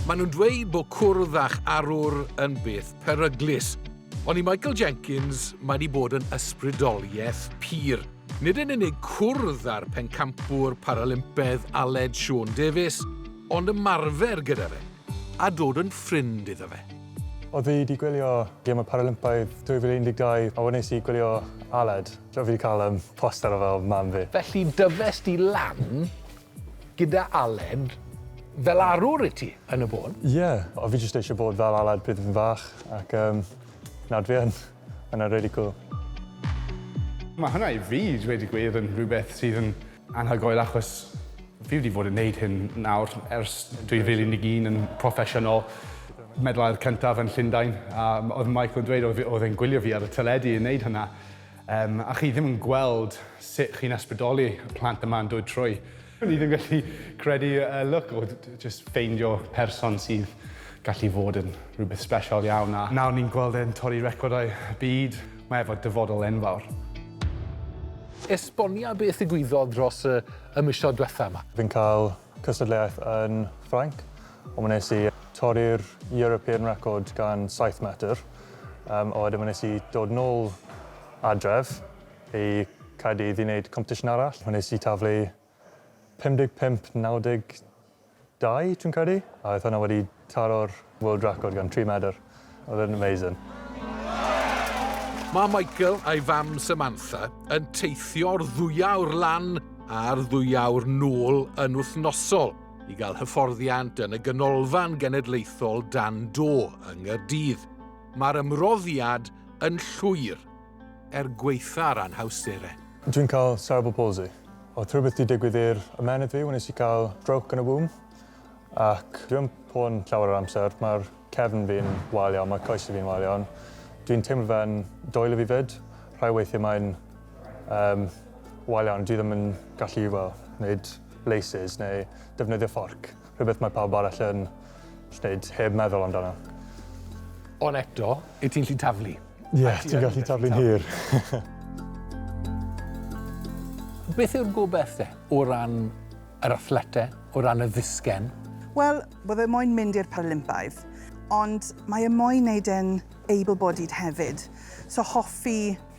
Maen nhw'n dweud bod cwrdd a'ch arwr yn beth peryglus. Ond i Michael Jenkins, mae wedi bod yn ysbrydoliaeth pur. Nid yn unig cwrdd â'r pencampwr Paralympaidd Aled Siôn Davies, ond ymarfer gyda fe, a dod yn ffrind iddo fe. Oedd fi wedi gwylio Gêm y Paralympaidd 2012, a wedi nes i gwylio Aled. Fi wedi cael poster o fel mam fi. Felly dyfes di lan gyda Aled fel arwr i ti yn y bôn? Ie, o fi jyst eisiau bod fel Aled pryd fi'n fach, ac nawr fi yn. Yna'n really cool. Mae hwnna i fi, dweud y gwir, yn rhywbeth sydd yn anhygoel achos fi wedi fod yn neud hyn nawr ers 2011 yn proffesiynol. Medlau'r cyntaf yn Llundain, a oedd Michael yn dweud oedd e'n gwylio fi ar y teledu yn neud hynna. A chi ddim yn gweld sut chi'n ysbrydoli y plant yma'n dod trwy. Ni ddim gallu credu y look o just ffeindio person sydd gallu fod yn rhywbeth special iawn. A nawr ni'n gweld e'n torri recordiau y byd, mae efo dyfodol enfawr. Esbonia beth ddigwyddodd dros y misoedd diwethaf yma? Fi'n cael cystadleuaeth yn Ffrainc, ond nes i torri'r European record gan 7 metr. A wedyn nes i dod nôl adref i Caerdydd i wneud competition arall. Nes i taflu 55-92, dwi'n credu. A oedd hwnna wedi taro'r world record gan 3 metr. Oedd e'n amazing. Mae Michael a'i fam Samantha yn teithio'r ddwyawr lan a'r ddwyawr nôl yn wythnosol i gael hyfforddiant yn y ganolfan genedlaethol Dan Do yng Nghaerdydd. Mae'r ymroddiad yn llwyr gweitha'r anhawsterau. Dwi'n cael cerebral palsy. Oedd rhywbeth wedi digwydd i'r ymenydd fi when nes i cael stroke yn y womb. Ac dwi'n po'n llawer o'r amser. Mae'r cefn fi'n wael iawn, mae'r coesau fi'n wael iawn. Dwi'n teimlo fe'n doelo fi fyd. Rhai weithiau mae'n wael iawn. Dwi ddim yn gallu wneud laces neu defnyddio fforc. Rhywbeth mae pawb arall yn wneud heb meddwl amdano. Ond eto, i ti'n gallu taflu? Ie, ti'n gallu taflu'n hir. Beth yw'r gobeith o ran yr athletau, o ran y ddisgen? Wel, bydde moyn mynd i'r Paralympaidd, ond mae moyn wneud e'n able-bodied hefyd. So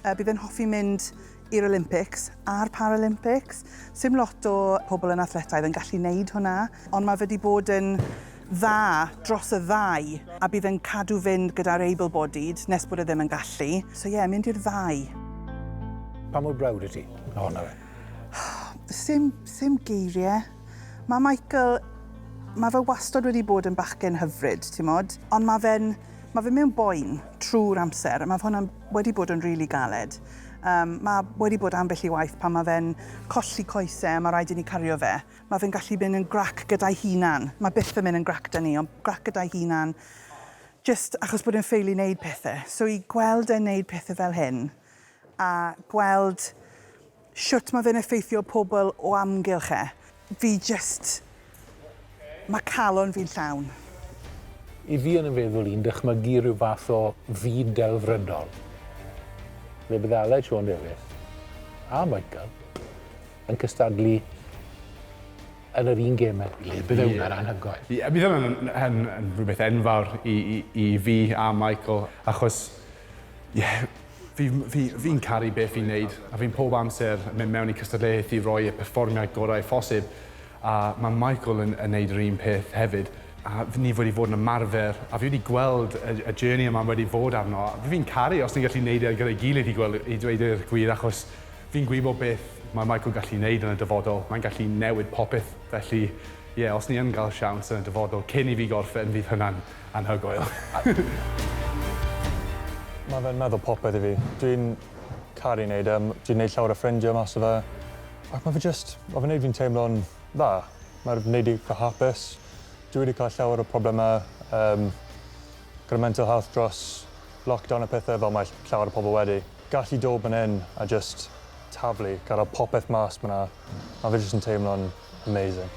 bydd e'n hoffi mynd i'r Olympics a'r Paralympics. Sim lot o pobl yn athletaidd yn gallu wneud hwnna, ond mae fe wedi bod yn dda dros y ddau, a bydd e'n cadw fynd gyda'r able-bodied nes bod e ddim yn gallu. So ie, mynd i'r ddau. Pa mor brawd i ti ohono fe? Sim geiriau. Mae Michael, mae fe wastad wedi bod yn bachgen hyfryd, ti'n modd, ond mae fe mewn boen trwy'r amser, a mae hwnna wedi bod yn rili galed. Mae wedi bod ambell i waith pan mae fe'n colli coesau, mae rhaid i ni cario fe. Mae fe'n gallu mynd yn grac gyda'i hunan. Mae byth yn mynd yn grac da ni, ond grac gyda'i hunan, just achos bod e'n ffeili wneud pethau. So i gweld e'n wneud pethau fel hyn, a gweld shwt mae fe'n effeithio pobl o amgylch mae calon fi'n llawn. I fi yn y feddwl i'n dychmygu rhyw fath o fyd delfrydol. Le bydd Aled Siôn Davies a Michael yn cystadlu yn yr un gemau. Le bydd hwnna'n anhygoel. Bydd hwnna'n rhywbeth enfawr i fi a Michael, achos fi'n caru beth fi'n neud, a fi'n pob amser mynd mewn i cystadleuaeth i roi y perfformiad gorau phosib, a mae Michael yn neud yr un peth hefyd. A ni wedi fod yn ymarfer, a fi wedi gweld y journey yma wedi fod arno. Fi'n caru os ni'n gallu neud gyda'i gilydd i dweud y gwir, achos fi'n gwybod beth mae Michael gallu neud yn y dyfodol. Mae'n gallu newid popeth, felly os ni yn cael siawns yn y dyfodol, cyn i fi gorffen, fydd hwnna'n anhygoel. Mae fe'n meddwl popeth i fi. Dwi'n caru wneud dwi'n wneud llawer o ffrindiau mas o fe. Ac mae fe'n wneud fi'n teimlo'n dda. Mae'n wneud i fy hapus. Dwi wedi cael llawer o problemau gyda mental health dros lockdown a pethau fel mae llawer o pobl wedi. Gallu dod fan hyn a just taflu, gadael popeth mas fyna, a fe jyst yn teimlo'n amazing.